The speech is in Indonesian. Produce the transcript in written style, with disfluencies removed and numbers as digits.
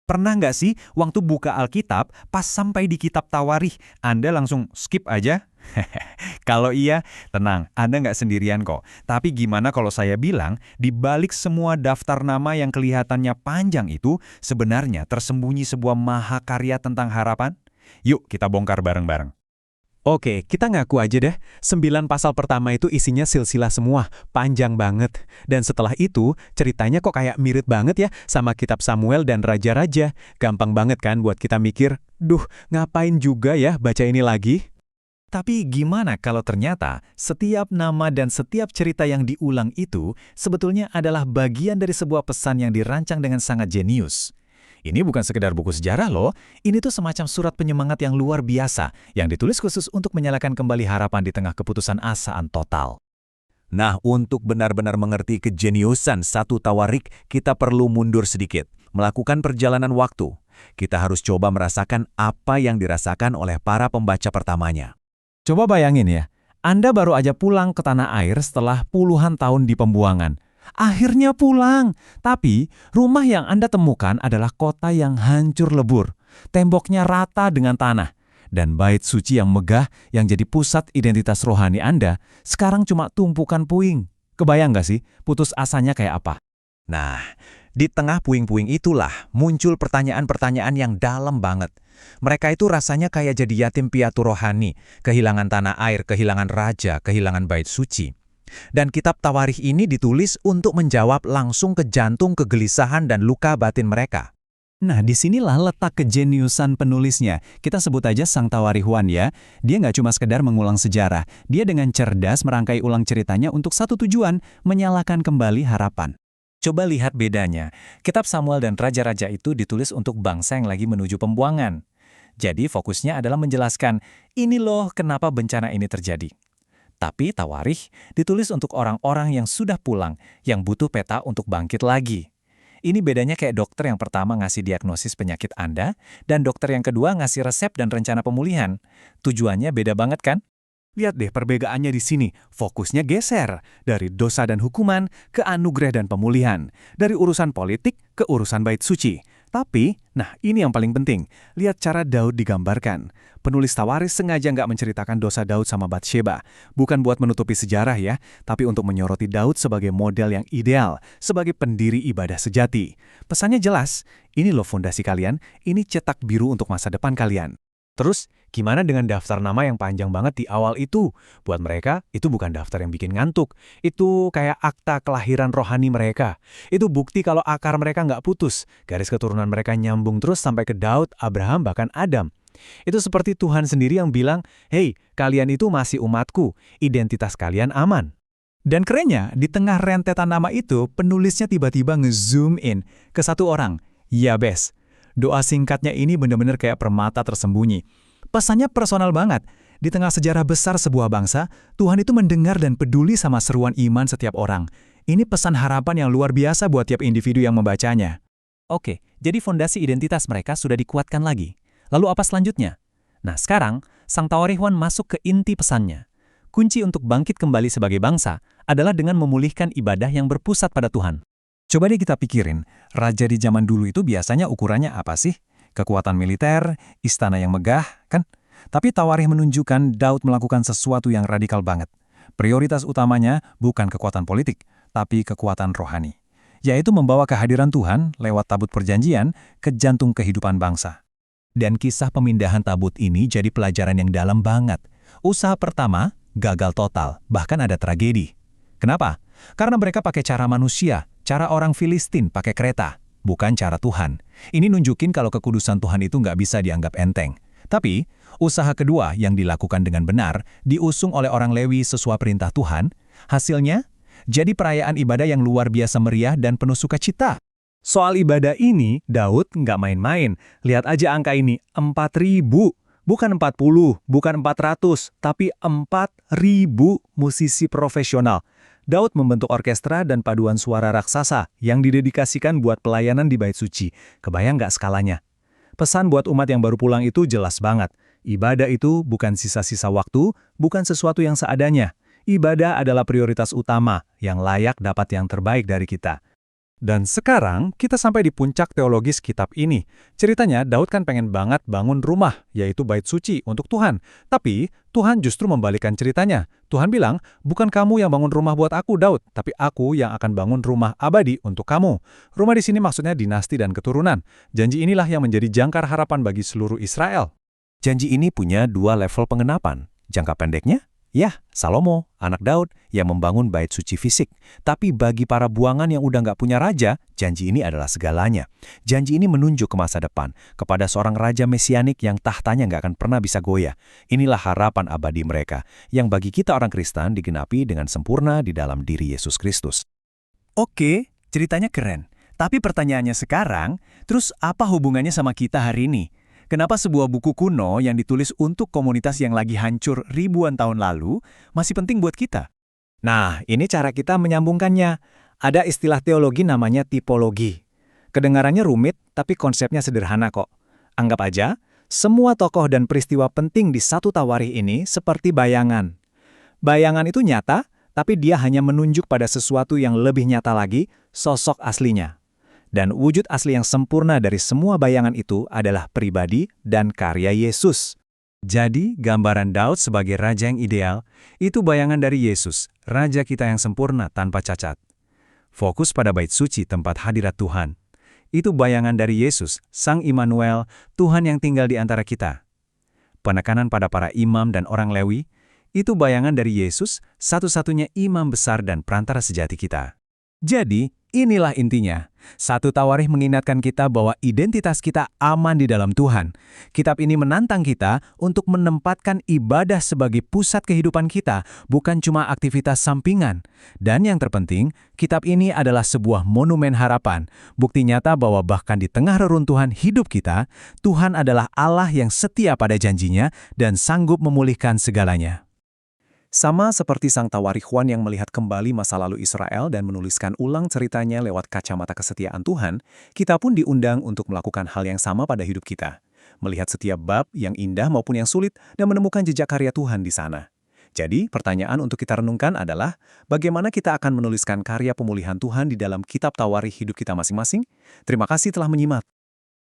Pernah nggak sih waktu buka Alkitab, pas sampai di kitab Tawarikh, Anda langsung skip aja? Kalau iya, tenang, Anda nggak sendirian kok. Tapi gimana kalau saya bilang, di balik semua daftar nama yang kelihatannya panjang itu, sebenarnya tersembunyi sebuah mahakarya tentang harapan? Yuk kita bongkar bareng-bareng. Oke, kita ngaku aja deh, 9 pasal pertama itu isinya silsilah semua, panjang banget. Dan setelah itu, ceritanya kok kayak mirip banget ya sama kitab Samuel dan Raja-Raja. Gampang banget kan buat kita mikir, duh, ngapain juga ya baca ini lagi? Tapi gimana kalau ternyata setiap nama dan setiap cerita yang diulang itu sebetulnya adalah bagian dari sebuah pesan yang dirancang dengan sangat jenius? Ini bukan sekedar buku sejarah loh, ini tuh semacam surat penyemangat yang luar biasa yang ditulis khusus untuk menyalakan kembali harapan di tengah keputusan asaan total. Nah, untuk benar-benar mengerti kejeniusan satu Tawarik, kita perlu mundur sedikit, melakukan perjalanan waktu. Kita harus coba merasakan apa yang dirasakan oleh para pembaca pertamanya. Coba bayangin ya, Anda baru aja pulang ke tanah air setelah puluhan tahun di pembuangan. Akhirnya pulang, tapi rumah yang Anda temukan adalah kota yang hancur lebur. Temboknya rata dengan tanah. Dan bait suci yang megah yang jadi pusat identitas rohani Anda sekarang cuma tumpukan puing. Kebayang nggak sih putus asanya kayak apa? Nah, di tengah puing-puing itulah muncul pertanyaan-pertanyaan yang dalam banget. Mereka itu rasanya kayak jadi yatim piatu rohani, kehilangan tanah air, kehilangan raja, kehilangan bait suci. Dan kitab Tawarikh ini ditulis untuk menjawab langsung ke jantung kegelisahan dan luka batin mereka. Nah, disinilah letak kejeniusan penulisnya. Kita sebut aja Sang Tawarikhwan ya. Dia nggak cuma sekedar mengulang sejarah. Dia dengan cerdas merangkai ulang ceritanya untuk satu tujuan, menyalakan kembali harapan. Coba lihat bedanya. Kitab Samuel dan Raja-Raja itu ditulis untuk bangsa yang lagi menuju pembuangan. Jadi fokusnya adalah menjelaskan, ini loh kenapa bencana ini terjadi. Tapi Tawarikh ditulis untuk orang-orang yang sudah pulang, yang butuh peta untuk bangkit lagi. Ini bedanya kayak dokter yang pertama ngasih diagnosis penyakit Anda, dan dokter yang kedua ngasih resep dan rencana pemulihan. Tujuannya beda banget kan? Lihat deh perbedaannya di sini, fokusnya geser. Dari dosa dan hukuman ke anugerah dan pemulihan. Dari urusan politik ke urusan bait suci. Tapi, nah ini yang paling penting, lihat cara Daud digambarkan. Penulis Tawarikh sengaja nggak menceritakan dosa Daud sama Batsheba. Bukan buat menutupi sejarah ya, tapi untuk menyoroti Daud sebagai model yang ideal, sebagai pendiri ibadah sejati. Pesannya jelas, ini loh fondasi kalian, ini cetak biru untuk masa depan kalian. Terus, gimana dengan daftar nama yang panjang banget di awal itu? Buat mereka, itu bukan daftar yang bikin ngantuk. Itu kayak akta kelahiran rohani mereka. Itu bukti kalau akar mereka nggak putus. Garis keturunan mereka nyambung terus sampai ke Daud, Abraham, bahkan Adam. Itu seperti Tuhan sendiri yang bilang, "Hei, kalian itu masih umatku, identitas kalian aman." Dan kerennya, di tengah rentetan nama itu, penulisnya tiba-tiba nge-zoom in ke satu orang, Yabes. Doa singkatnya ini benar-benar kayak permata tersembunyi. Pesannya personal banget. Di tengah sejarah besar sebuah bangsa, Tuhan itu mendengar dan peduli sama seruan iman setiap orang. Ini pesan harapan yang luar biasa buat tiap individu yang membacanya. Oke, jadi fondasi identitas mereka sudah dikuatkan lagi. Lalu apa selanjutnya? Nah sekarang, Sang Tawarikhwan masuk ke inti pesannya. Kunci untuk bangkit kembali sebagai bangsa adalah dengan memulihkan ibadah yang berpusat pada Tuhan. Coba deh kita pikirin, raja di zaman dulu itu biasanya ukurannya apa sih? Kekuatan militer, istana yang megah, kan? Tapi Tawarikh menunjukkan Daud melakukan sesuatu yang radikal banget. Prioritas utamanya bukan kekuatan politik, tapi kekuatan rohani. Yaitu membawa kehadiran Tuhan lewat tabut perjanjian ke jantung kehidupan bangsa. Dan kisah pemindahan tabut ini jadi pelajaran yang dalam banget. Usaha pertama gagal total, bahkan ada tragedi. Kenapa? Karena mereka pakai cara manusia, cara orang Filistin pakai kereta, bukan cara Tuhan. Ini nunjukin kalau kekudusan Tuhan itu nggak bisa dianggap enteng. Tapi, usaha kedua yang dilakukan dengan benar, diusung oleh orang Lewi sesuai perintah Tuhan, hasilnya jadi perayaan ibadah yang luar biasa meriah dan penuh sukacita. Soal ibadah ini, Daud nggak main-main. Lihat aja angka ini, 4.000. Bukan 40, bukan 400, tapi 4.000 musisi profesional. Daud membentuk orkestra dan paduan suara raksasa yang didedikasikan buat pelayanan di bait suci. Kebayang nggak skalanya? Pesan buat umat yang baru pulang itu jelas banget. Ibadah itu bukan sisa-sisa waktu, bukan sesuatu yang seadanya. Ibadah adalah prioritas utama yang layak dapat yang terbaik dari kita. Dan sekarang kita sampai di puncak teologis kitab ini. Ceritanya Daud kan pengen banget bangun rumah, yaitu bait suci untuk Tuhan. Tapi Tuhan justru membalikkan ceritanya. Tuhan bilang, bukan kamu yang bangun rumah buat aku Daud, tapi aku yang akan bangun rumah abadi untuk kamu. Rumah di sini maksudnya dinasti dan keturunan. Janji inilah yang menjadi jangkar harapan bagi seluruh Israel. Janji ini punya dua level pengenapan. Jangka pendeknya, ya, Salomo, anak Daud, yang membangun bait suci fisik. Tapi bagi para buangan yang udah nggak punya raja, janji ini adalah segalanya. Janji ini menunjuk ke masa depan, kepada seorang raja mesianik yang tahtanya nggak akan pernah bisa goyah. Inilah harapan abadi mereka, yang bagi kita orang Kristen digenapi dengan sempurna di dalam diri Yesus Kristus. Oke, ceritanya keren. Tapi pertanyaannya sekarang, terus apa hubungannya sama kita hari ini? Kenapa sebuah buku kuno yang ditulis untuk komunitas yang lagi hancur ribuan tahun lalu masih penting buat kita? Nah, ini cara kita menyambungkannya. Ada istilah teologi namanya tipologi. Kedengarannya rumit, tapi konsepnya sederhana kok. Anggap aja, semua tokoh dan peristiwa penting di satu tawarikh ini seperti bayangan. Bayangan itu nyata, tapi dia hanya menunjuk pada sesuatu yang lebih nyata lagi, sosok aslinya. Dan wujud asli yang sempurna dari semua bayangan itu adalah pribadi dan karya Yesus. Jadi, gambaran Daud sebagai raja yang ideal, itu bayangan dari Yesus, raja kita yang sempurna tanpa cacat. Fokus pada bait suci tempat hadirat Tuhan. Itu bayangan dari Yesus, Sang Immanuel, Tuhan yang tinggal di antara kita. Penekanan pada para imam dan orang Lewi, itu bayangan dari Yesus, satu-satunya imam besar dan perantara sejati kita. Jadi, inilah intinya. Satu tawarikh mengingatkan kita bahwa identitas kita aman di dalam Tuhan. Kitab ini menantang kita untuk menempatkan ibadah sebagai pusat kehidupan kita, bukan cuma aktivitas sampingan. Dan yang terpenting, kitab ini adalah sebuah monumen harapan, bukti nyata bahwa bahkan di tengah reruntuhan hidup kita, Tuhan adalah Allah yang setia pada janjinya dan sanggup memulihkan segalanya. Sama seperti sang tawarikhuan yang melihat kembali masa lalu Israel dan menuliskan ulang ceritanya lewat kacamata kesetiaan Tuhan, kita pun diundang untuk melakukan hal yang sama pada hidup kita. Melihat setiap bab yang indah maupun yang sulit dan menemukan jejak karya Tuhan di sana. Jadi, pertanyaan untuk kita renungkan adalah, bagaimana kita akan menuliskan karya pemulihan Tuhan di dalam kitab tawarikh hidup kita masing-masing? Terima kasih telah menyimak.